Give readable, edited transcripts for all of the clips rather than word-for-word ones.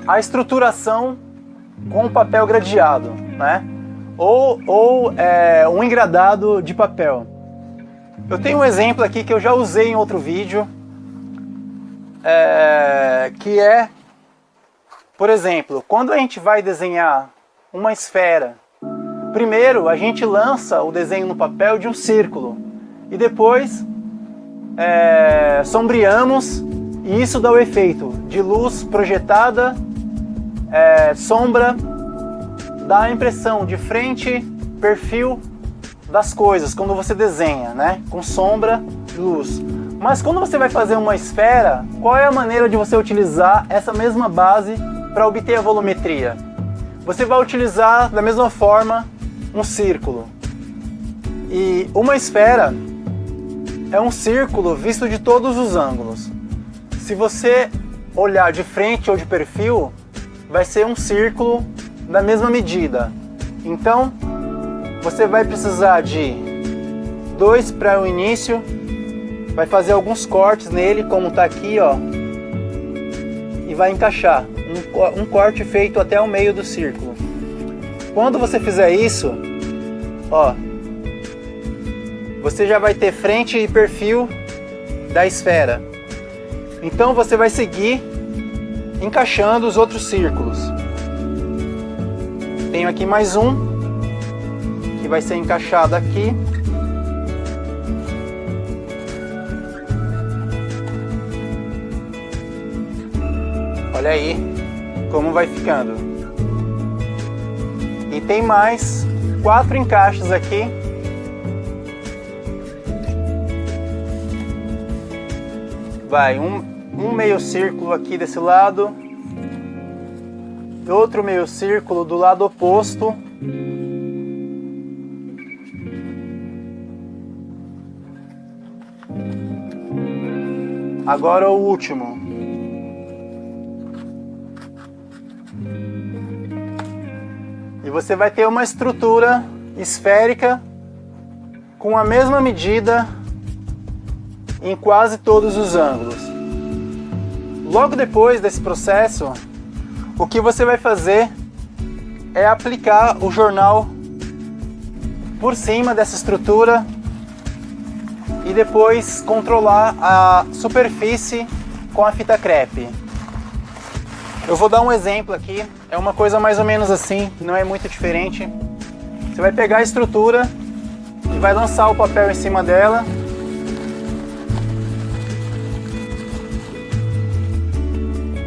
a estruturação com papel gradeado, né? Ou um engradado de papel. Eu tenho um exemplo aqui que eu já usei em outro vídeo, que é, por exemplo, quando a gente vai desenhar uma esfera, primeiro a gente lança o desenho no papel de um círculo e depois sombreamos, e isso dá o efeito de luz projetada, sombra, dá a impressão de frente, perfil das coisas quando você desenha, né? Com sombra e luz. Mas quando você vai fazer uma esfera, qual é a maneira de você utilizar essa mesma base para obter a volumetria? Você vai utilizar da mesma forma um círculo. E uma esfera é um círculo visto de todos os ângulos. Se você olhar de frente ou de perfil, vai ser um círculo da mesma medida. Então, você vai precisar de 2 para o início, vai fazer alguns cortes nele, como está aqui, ó, e vai encaixar um corte feito até o meio do círculo. Quando você fizer isso, ó, você já vai ter frente e perfil da esfera. Então você vai seguir encaixando os outros círculos. Tenho aqui mais um que vai ser encaixado aqui. Olha aí como vai ficando. E tem mais 4 encaixes aqui. Vai um meio círculo aqui desse lado, outro meio círculo do lado oposto, agora o último. E você vai ter uma estrutura esférica com a mesma medida em quase todos os ângulos. Logo depois desse processo, o que você vai fazer é aplicar o jornal por cima dessa estrutura e depois controlar a superfície com a fita crepe. Eu vou dar um exemplo aqui, é uma coisa mais ou menos assim, não é muito diferente. Você vai pegar a estrutura e vai lançar o papel em cima dela.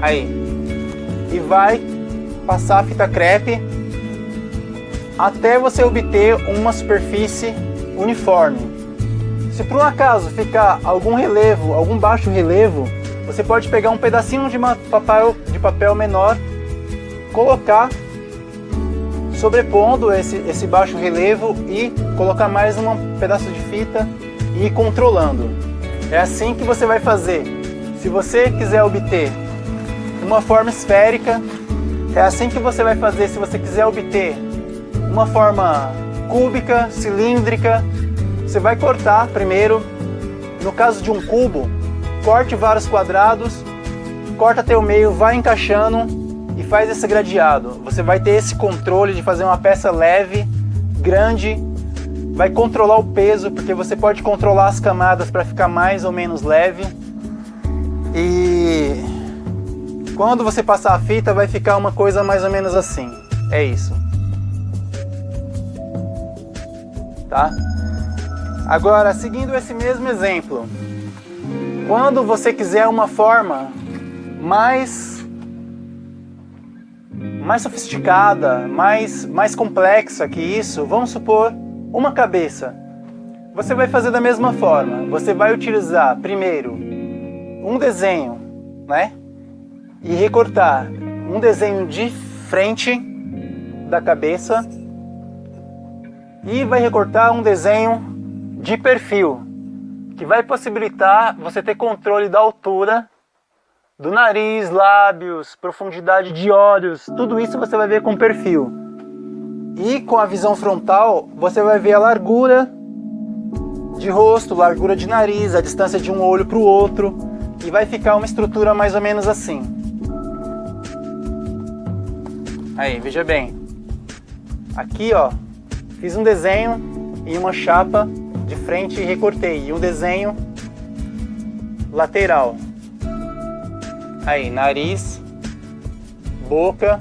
Aí, e vai passar a fita crepe até você obter uma superfície uniforme. Se por um acaso ficar algum relevo, algum baixo relevo, você pode pegar um pedacinho de papel menor, colocar sobrepondo esse baixo relevo e colocar mais um pedaço de fita e ir controlando. É assim que você vai fazer. Se você quiser obter uma forma esférica, é assim que você vai fazer se você quiser obter uma forma cúbica, cilíndrica. Você vai cortar primeiro, no caso de um cubo, corte vários quadrados, corta até o meio, vai encaixando e faz esse gradeado. Você vai ter esse controle de fazer uma peça leve, grande, vai controlar o peso, porque você pode controlar as camadas para ficar mais ou menos leve. E quando você passar a fita, vai ficar uma coisa mais ou menos assim. É isso. Tá? Agora, seguindo esse mesmo exemplo, quando você quiser uma forma mais sofisticada, mais complexa que isso, vamos supor uma cabeça. Você vai fazer da mesma forma. Você vai utilizar primeiro um desenho, né? E recortar um desenho de frente da cabeça e vai recortar um desenho de perfil, que vai possibilitar você ter controle da altura do nariz, lábios, profundidade de olhos, tudo isso você vai ver com perfil. E com a visão frontal você vai ver a largura de rosto, largura de nariz, a distância de um olho para o outro, e vai ficar uma estrutura mais ou menos assim. Aí, veja bem. Aqui, ó, fiz um desenho em uma chapa de frente e recortei. E um desenho lateral. Aí, nariz, boca.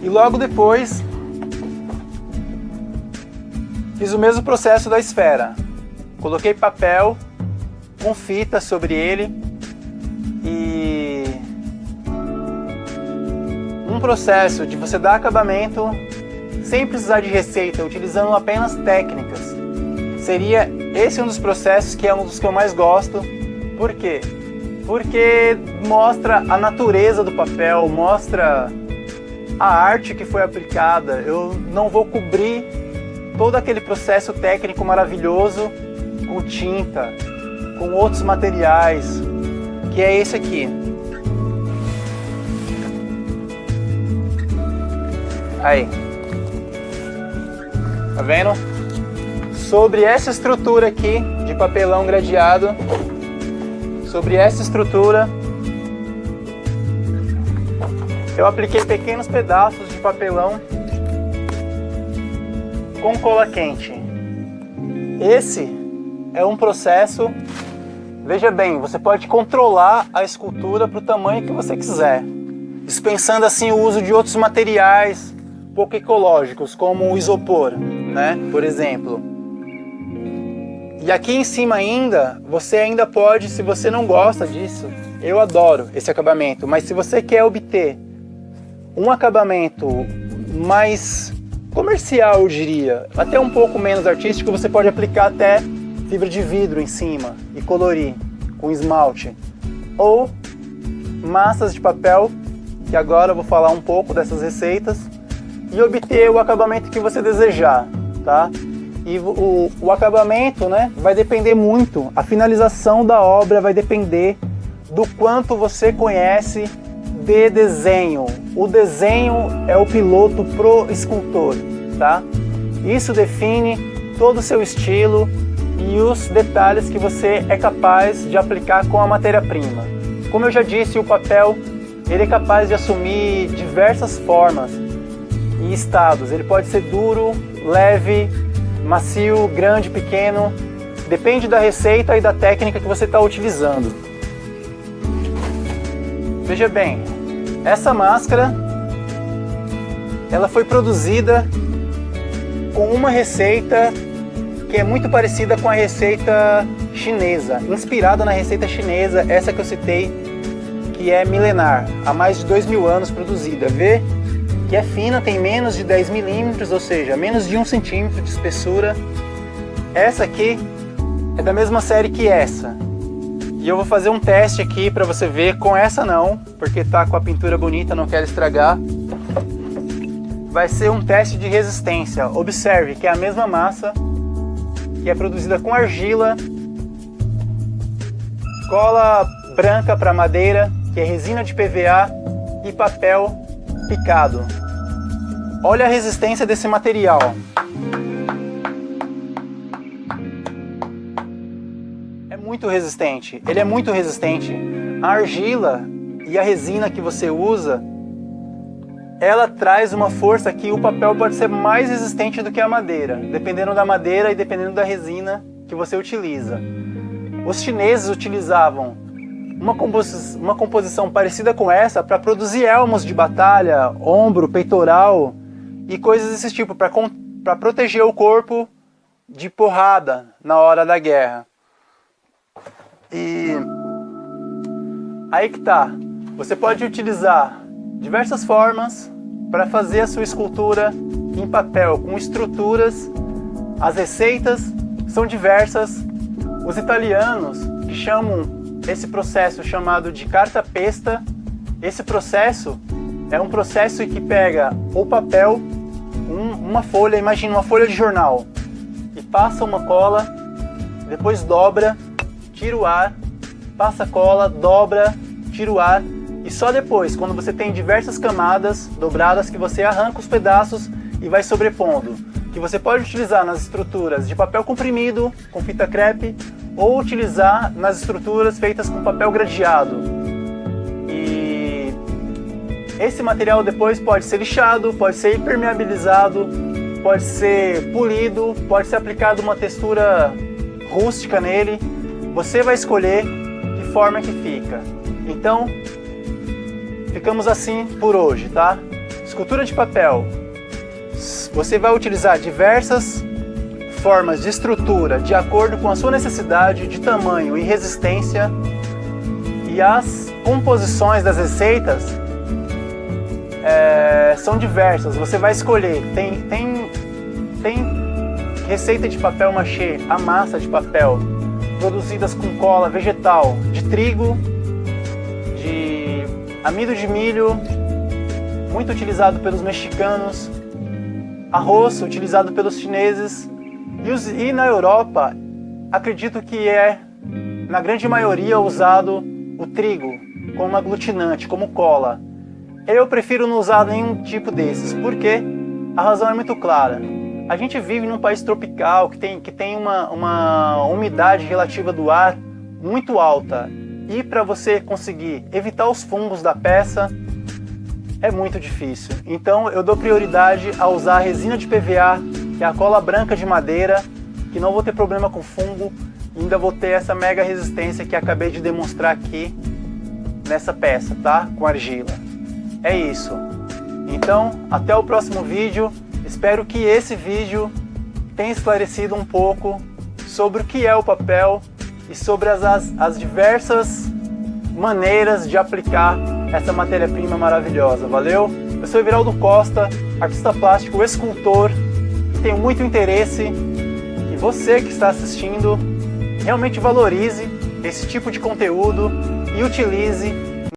E logo depois, fiz o mesmo processo da esfera. Coloquei papel com fita sobre ele e um processo de você dar acabamento sem precisar de receita, utilizando apenas técnicas. Seria esse um dos processos que é um dos que eu mais gosto. Por quê? Porque mostra a natureza do papel, mostra a arte que foi aplicada. Eu não vou cobrir todo aquele processo técnico maravilhoso com tinta, com outros materiais, que é esse aqui. Aí, tá vendo? Sobre essa estrutura aqui de papelão gradeado, sobre essa estrutura, eu apliquei pequenos pedaços de papelão com cola quente. Esse é um processo, veja bem, você pode controlar a escultura para o tamanho que você quiser, dispensando assim o uso de outros materiais pouco ecológicos, como o isopor, né? Por exemplo. E aqui em cima ainda, você ainda pode, se você não gosta disso, eu adoro esse acabamento, mas se você quer obter um acabamento mais comercial, eu diria, até um pouco menos artístico, você pode aplicar até fibra de vidro em cima e colorir com esmalte. Ou massas de papel, que agora eu vou falar um pouco dessas receitas, e obter o acabamento que você desejar, tá? E o acabamento, né, vai depender muito, a finalização da obra vai depender do quanto você conhece de desenho. O desenho é o piloto pro escultor, tá? Isso define todo o seu estilo e os detalhes que você é capaz de aplicar com a matéria-prima. Como eu já disse, o papel ele é capaz de assumir diversas formas e estados. Ele pode ser duro, leve, macio, grande, pequeno. Depende da receita e da técnica que você está utilizando. Veja bem, essa máscara ela foi produzida com uma receita que é muito parecida com a receita chinesa, inspirada na receita chinesa, essa que eu citei, que é milenar, há mais de 2000 anos produzida. Vê que é fina, tem menos de 10 milímetros, ou seja, menos de 1 centímetro de espessura. Essa aqui é da mesma série que essa. E eu vou fazer um teste aqui para você ver, com essa não, porque tá com a pintura bonita, não quero estragar. Vai ser um teste de resistência. Observe que é a mesma massa, que é produzida com argila, cola branca para madeira, que é resina de PVA, e papel picado. Olha a resistência desse material. É muito resistente, ele é muito resistente. A argila e a resina que você usa, ela traz uma força que o papel pode ser mais resistente do que a madeira, dependendo da madeira e dependendo da resina que você utiliza. Os chineses utilizavam uma composição parecida com essa para produzir elmos de batalha, ombro, peitoral e coisas desse tipo, para proteger o corpo de porrada na hora da guerra. E aí que tá, você pode utilizar diversas formas para fazer a sua escultura em papel, com estruturas. As receitas são diversas. Os italianos que chamam esse processo chamado de cartapesta, esse processo é um processo que pega o papel, uma folha, imagina uma folha de jornal, e passa uma cola, depois dobra, tira o ar, passa cola, dobra, tira o ar, e só depois, quando você tem diversas camadas dobradas, que você arranca os pedaços e vai sobrepondo, que você pode utilizar nas estruturas de papel comprimido, com fita crepe, ou utilizar nas estruturas feitas com papel gradeado. E Esse material depois pode ser lixado, pode ser impermeabilizado, pode ser polido, pode ser aplicado uma textura rústica nele. Você vai escolher que forma que fica. Então, ficamos assim por hoje, tá? Escultura de papel. Você vai utilizar diversas formas de estrutura de acordo com a sua necessidade de tamanho e resistência, e as composições das receitas são diversas. Você vai escolher, tem receita de papel machê, a massa de papel produzidas com cola vegetal de trigo, de amido de milho, muito utilizado pelos mexicanos, arroz utilizado pelos chineses, e na Europa acredito que na grande maioria usado o trigo como aglutinante, como cola. Eu prefiro não usar nenhum tipo desses, porque a razão é muito clara. A gente vive num país tropical que tem uma umidade relativa do ar muito alta, e para você conseguir evitar os fungos da peça é muito difícil. Então eu dou prioridade a usar a resina de PVA, que é a cola branca de madeira, que não vou ter problema com fungo, e ainda vou ter essa mega resistência que acabei de demonstrar aqui nessa peça, tá? Com argila. É isso. Então, até o próximo vídeo. Espero que esse vídeo tenha esclarecido um pouco sobre o que é o papel e sobre as diversas maneiras de aplicar essa matéria-prima maravilhosa. Valeu? Eu sou Everaldo Costa, artista plástico, escultor, e tenho muito interesse que você que está assistindo realmente valorize esse tipo de conteúdo e utilize